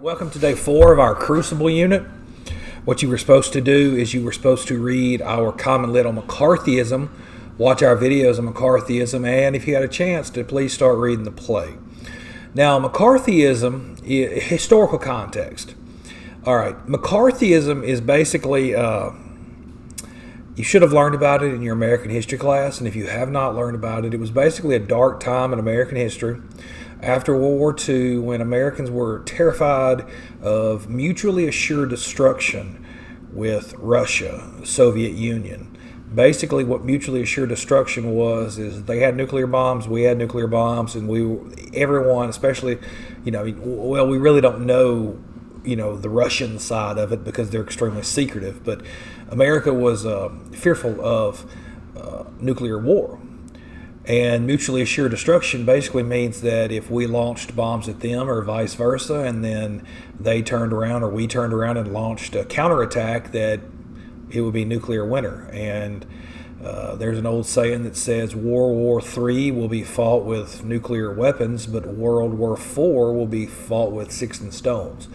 Welcome to day 4 of our Crucible unit. What you were supposed to do is you were supposed to read our common lit on McCarthyism, watch our videos on McCarthyism, and if you had a chance to please start reading the play. Now, McCarthyism, historical context. All right, McCarthyism is basically, you should have learned about it in your American history class, and if you have not learned about it, it was basically a dark time in American history. After World War II, when Americans were terrified of mutually assured destruction with Russia, the Soviet Union. Basically, what mutually assured destruction was is they had nuclear bombs, we had nuclear bombs, and everyone, especially, we really don't know, the Russian side of it because they're extremely secretive. But America was fearful of nuclear war. And mutually assured destruction basically means that if we launched bombs at them or vice versa, and then they turned around or we turned around and launched a counterattack, that it would be nuclear winter. And there's an old saying that says World War III will be fought with nuclear weapons, but World War IV will be fought with sticks and stones.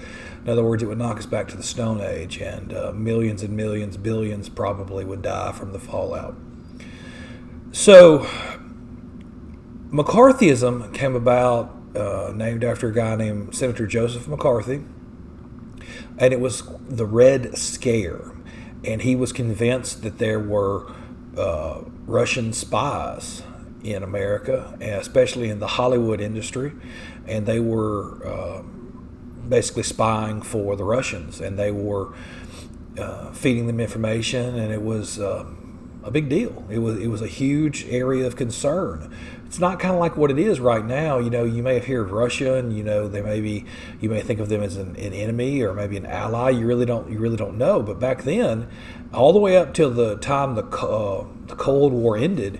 In other words, it would knock us back to the Stone Age, and millions and millions, billions probably would die from the fallout. So McCarthyism came about, named after a guy named Senator Joseph McCarthy, and it was the Red Scare. And he was convinced that there were Russian spies in America, especially in the Hollywood industry, and they were basically spying for the Russians, and they were feeding them information, and it was a big deal. It was a huge area of concern. It's not kind of like what it is right now. You may have heard of Russia, and you may think of them as an enemy or maybe an ally. You really don't know. But back then, all the way up till the time the Cold War ended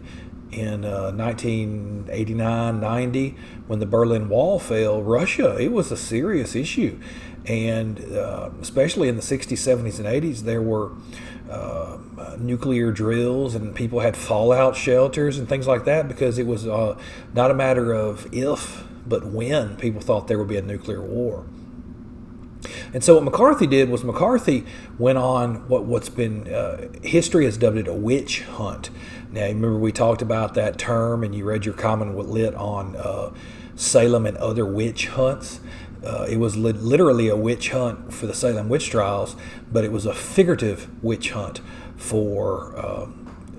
in 1989-90, when the Berlin Wall fell, Russia, it was a serious issue. And especially in the 60s, 70s, and 80s, there were nuclear drills, and people had fallout shelters and things like that, because it was not a matter of if, but when people thought there would be a nuclear war. And so what McCarthy did was McCarthy went on what's been, history has dubbed it a witch hunt. Now, remember we talked about that term, and you read your common lit on Salem and other witch hunts. It was literally a witch hunt for the Salem witch trials, but it was a figurative witch hunt for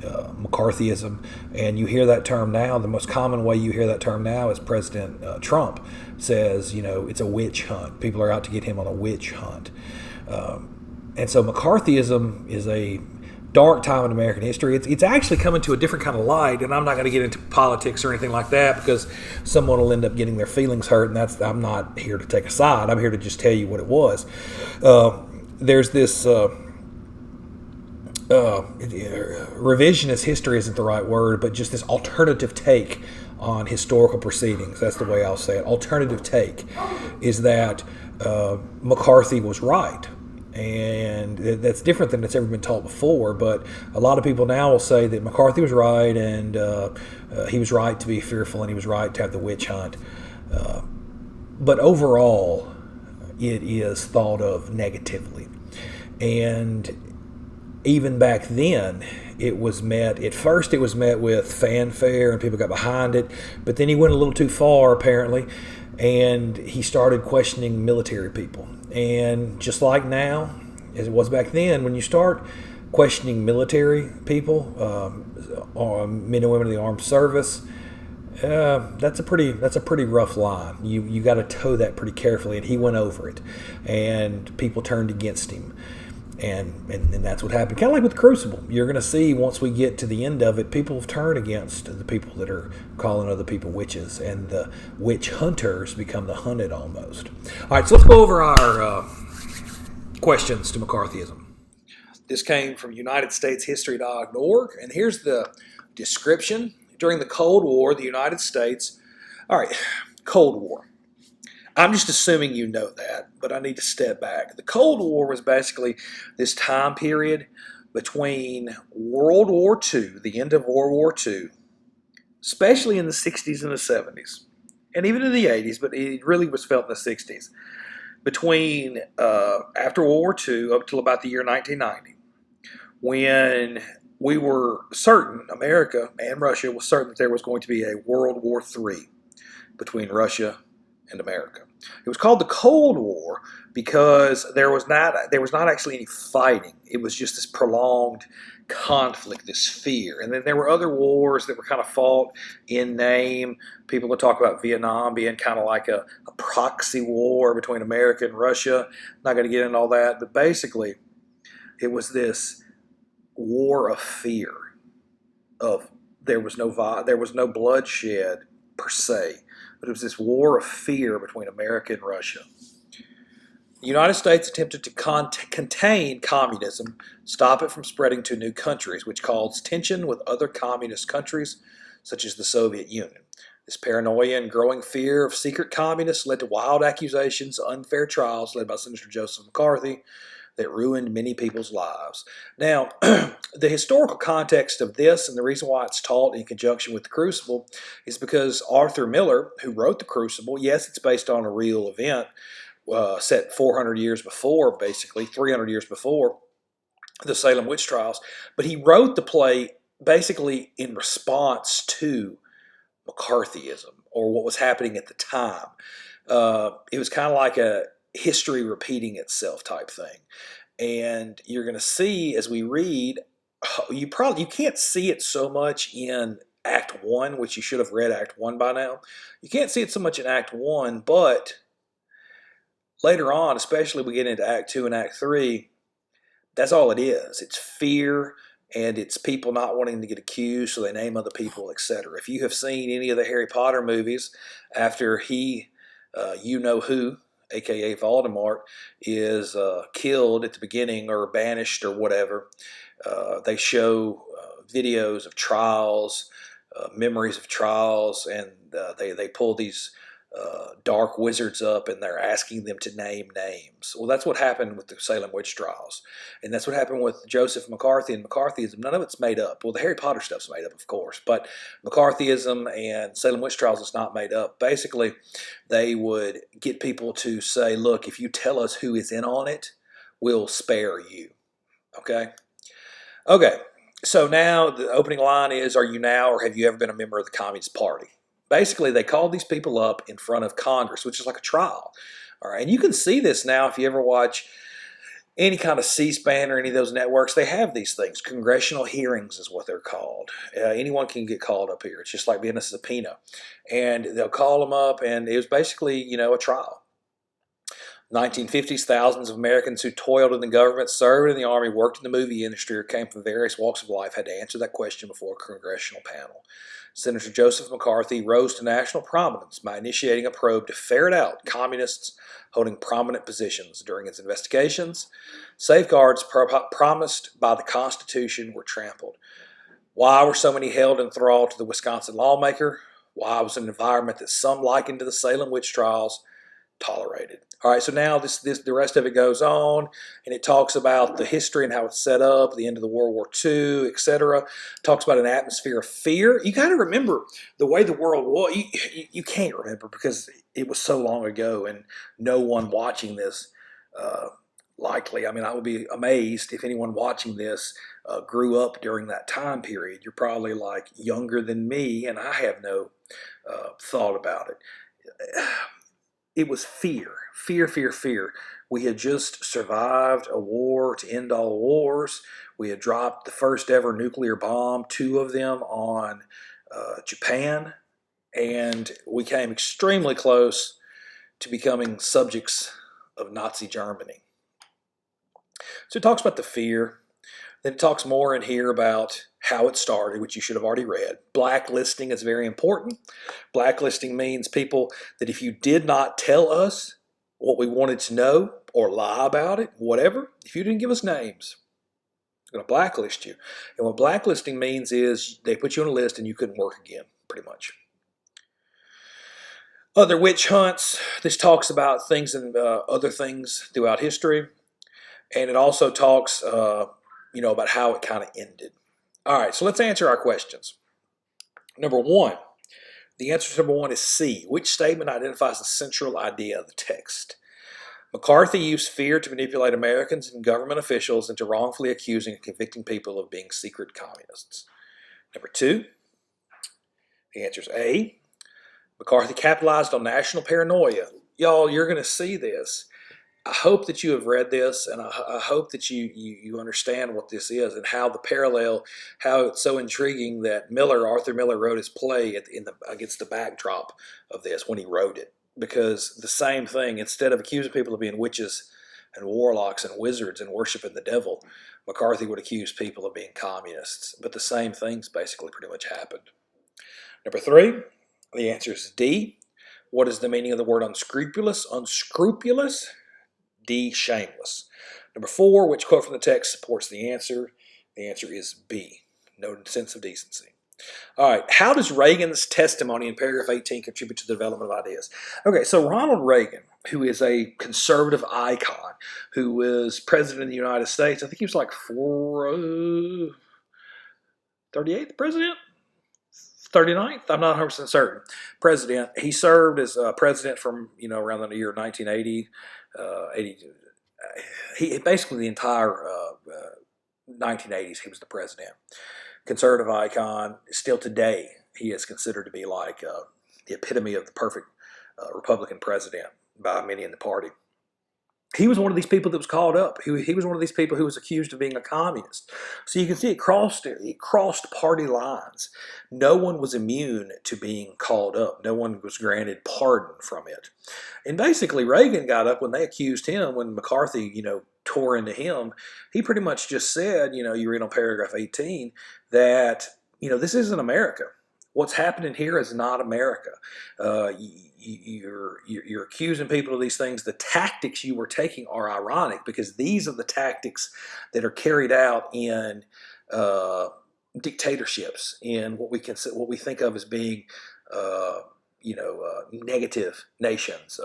McCarthyism. And you hear that term now. The most common way you hear that term now is President Trump says, it's a witch hunt. People are out to get him on a witch hunt. And so McCarthyism is a dark time in American history. It's actually coming to a different kind of light, and I'm not going to get into politics or anything like that, because someone will end up getting their feelings hurt, and I'm not here to take a side. I'm here to just tell you what it was. There's this revisionist history isn't the right word, but just this alternative take on historical proceedings. That's the way I'll say it. Alternative take is that McCarthy was right. And that's different than it's ever been taught before. But a lot of people now will say that McCarthy was right, and he was right to be fearful, and he was right to have the witch hunt. But overall, it is thought of negatively. And even back then, it was met with fanfare, and people got behind it. But then he went a little too far, apparently, and he started questioning military people. And just like now, as it was back then, when you start questioning military people, or men and women in the armed service, that's a pretty rough line. You got to toe that pretty carefully, and he went over it, and people turned against him. And that's what happened. Kind of like with Crucible. You're going to see once we get to the end of it, people have turned against the people that are calling other people witches, and the witch hunters become the hunted almost. All right, so let's go over our questions to McCarthyism. This came from UnitedStatesHistory.org, and here's the description. During the Cold War, the United States... All right, Cold War. I'm just assuming you know that, but I need to step back. The Cold War was basically this time period between World War II, the end of World War II, especially in the 60s and the 70s, and even in the 80s, but it really was felt in the 60s. between after World War II up till about the year 1990, when we were certain, America and Russia was certain that there was going to be a World War III between Russia and America. It was called the Cold War because there was not actually any fighting. It was just this prolonged conflict, this fear. And then there were other wars that were kind of fought in name. People would talk about Vietnam being kind of like a proxy war between America and Russia. Not going to get into all that, but basically it was this war of fear. There was no bloodshed per se, but it was this war of fear between America and Russia. The United States attempted to contain communism, stop it from spreading to new countries, which caused tension with other communist countries, such as the Soviet Union. This paranoia and growing fear of secret communists led to wild accusations, unfair trials led by Senator Joseph McCarthy that ruined many people's lives. Now, the historical context of this and the reason why it's taught in conjunction with the Crucible is because Arthur Miller, who wrote the Crucible, yes, it's based on a real event, set 400 years before, basically 300 years before the Salem witch trials, but he wrote the play basically in response to McCarthyism, or what was happening at the time. It was kind of like a history repeating itself type thing. And you're going to see as we read, you can't see it so much in Act 1, which you should have read Act 1 by now. You can't see it so much in Act 1, but later on, especially we get into Act 2 and Act 3, that's all it is. It's fear, and it's people not wanting to get accused, so they name other people, etc. If you have seen any of the Harry Potter movies, after you-know-who, aka Voldemort, is killed at the beginning or banished or whatever, they show videos of trials, memories of trials, and they pull these dark wizards up and they're asking them to name names. Well, that's what happened with the Salem witch trials. And that's what happened with Joseph McCarthy and McCarthyism. None of it's made up. Well, the Harry Potter stuff's made up, of course, but McCarthyism and Salem witch trials is not made up. Basically, they would get people to say, look, if you tell us who is in on it, we'll spare you. Okay? Okay. So now the opening line is, are you now or have you ever been a member of the Communist Party? Basically, they called these people up in front of Congress, which is like a trial. All right, and you can see this now if you ever watch any kind of C-SPAN or any of those networks. They have these things. Congressional hearings is what they're called. Anyone can get called up here. It's just like being a subpoena. And they'll call them up, and it was basically, a trial. 1950s, thousands of Americans who toiled in the government, served in the Army, worked in the movie industry, or came from various walks of life had to answer that question before a congressional panel. Senator Joseph McCarthy rose to national prominence by initiating a probe to ferret out communists holding prominent positions. During its investigations, safeguards promised by the Constitution were trampled. Why were so many held in thrall to the Wisconsin lawmaker? Why was an environment that some likened to the Salem witch trials tolerated? All right, so now the rest of it goes on, and it talks about the history and how it's set up, the end of the World War II, etc. Talks about an atmosphere of fear. You got to remember the way the world was. You can't remember because it was so long ago, and no one watching this likely. I mean, I would be amazed if anyone watching this grew up during that time period. You're probably like younger than me, and I have no thought about it. It was fear. Fear, fear, fear. We had just survived a war to end all wars. We had dropped the first ever nuclear bomb, 2 of them on Japan, and we came extremely close to becoming subjects of Nazi Germany. So it talks about the fear. Then it talks more in here about how it started, which you should have already read. Blacklisting is very important. Blacklisting means people that if you did not tell us what we wanted to know or lie about it, whatever, if you didn't give us names, we're going to blacklist you. And what blacklisting means is they put you on a list and you couldn't work again, pretty much. Other witch hunts. This talks about things and other things throughout history. And it also talks about how it kind of ended. All right, so let's answer our questions. Number 1, the answer to number 1 is C. Which statement identifies the central idea of the text? McCarthy used fear to manipulate Americans and government officials into wrongfully accusing and convicting people of being secret communists. Number 2, the answer is A. McCarthy capitalized on national paranoia. Y'all, you're going to see this. I hope that you have read this, and I hope that you understand what this is and how the parallel, how it's so intriguing that Arthur Miller wrote his play against the backdrop of this when he wrote it. Because the same thing, instead of accusing people of being witches and warlocks and wizards and worshiping the devil, McCarthy would accuse people of being communists. But the same things basically pretty much happened. Number 3, the answer is D. What is the meaning of the word unscrupulous? Unscrupulous? D, shameless. Number 4, which quote from the text supports the answer? The answer is B, no sense of decency. All right, how does Reagan's testimony in paragraph 18 contribute to the development of ideas? Okay, so Ronald Reagan, who is a conservative icon, who was president of the United States, I think he was like 38th president? 39th? I'm not 100% certain. President. He served as president from, around the year 1980. He basically the entire 1980s he was the president. Conservative icon. Still today he is considered to be like the epitome of the perfect Republican president by many in the party. He was one of these people that was called up. He was one of these people who was accused of being a communist. So you can see it crossed party lines. No one was immune to being called up. No one was granted pardon from it. And basically Reagan got up when they accused him, when McCarthy, tore into him. He pretty much just said, you read on paragraph 18, that, this isn't America. What's happening here is not America. You're accusing people of these things. The tactics you were taking are ironic because these are the tactics that are carried out in dictatorships, in what we think of as being, negative nations.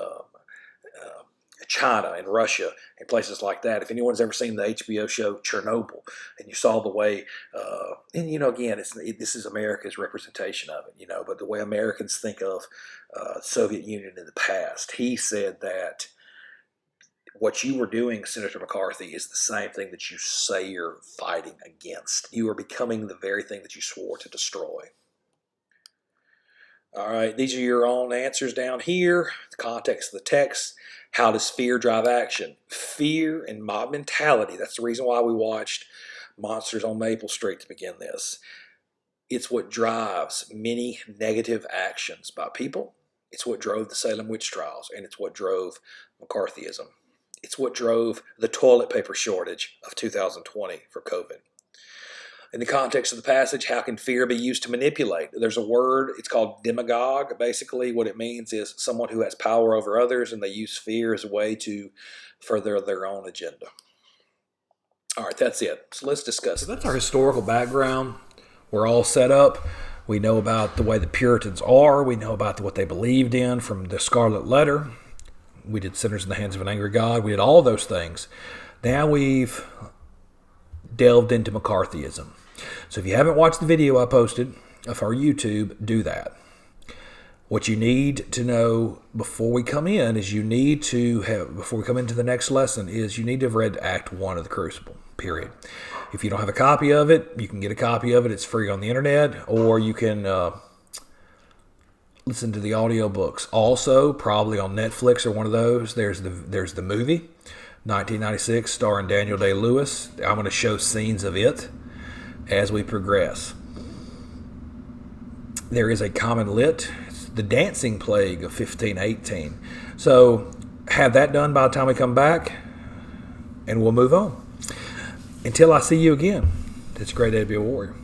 China and Russia and places like that. If anyone's ever seen the HBO show Chernobyl, and you saw the way, again, this is America's representation of it, but the way Americans think of Soviet Union in the past. He said that what you were doing, Senator McCarthy, is the same thing that you say you're fighting against. You are becoming the very thing that you swore to destroy. All right, these are your own answers down here. The context of the text. How does fear drive action? Fear and mob mentality. That's the reason why we watched Monsters on Maple Street to begin this. It's what drives many negative actions by people. It's what drove the Salem witch trials, and it's what drove McCarthyism. It's what drove the toilet paper shortage of 2020 for COVID. In the context of the passage, how can fear be used to manipulate? There's a word, it's called demagogue. Basically, what it means is someone who has power over others, and they use fear as a way to further their own agenda. All right, that's it. So let's discuss. So that's our historical background. We're all set up. We know about the way the Puritans are. We know about what they believed in from the Scarlet Letter. We did Sinners in the Hands of an Angry God. We did all those things. Now we've delved into McCarthyism. So if you haven't watched the video I posted of our YouTube, do that. What you need to know before we come in is before we come into the next lesson, is you need to have read Act 1 of the Crucible, period. If you don't have a copy of it, you can get a copy of it. It's free on the internet, or you can listen to the audiobooks. Also, probably on Netflix or one of those, there's the movie, 1996, starring Daniel Day-Lewis. I'm going to show scenes of it as we progress. There is a common lit. It's the dancing plague of 1518. So have that done by the time we come back, and we'll move on. Until I see you again, it's a great day to be a warrior.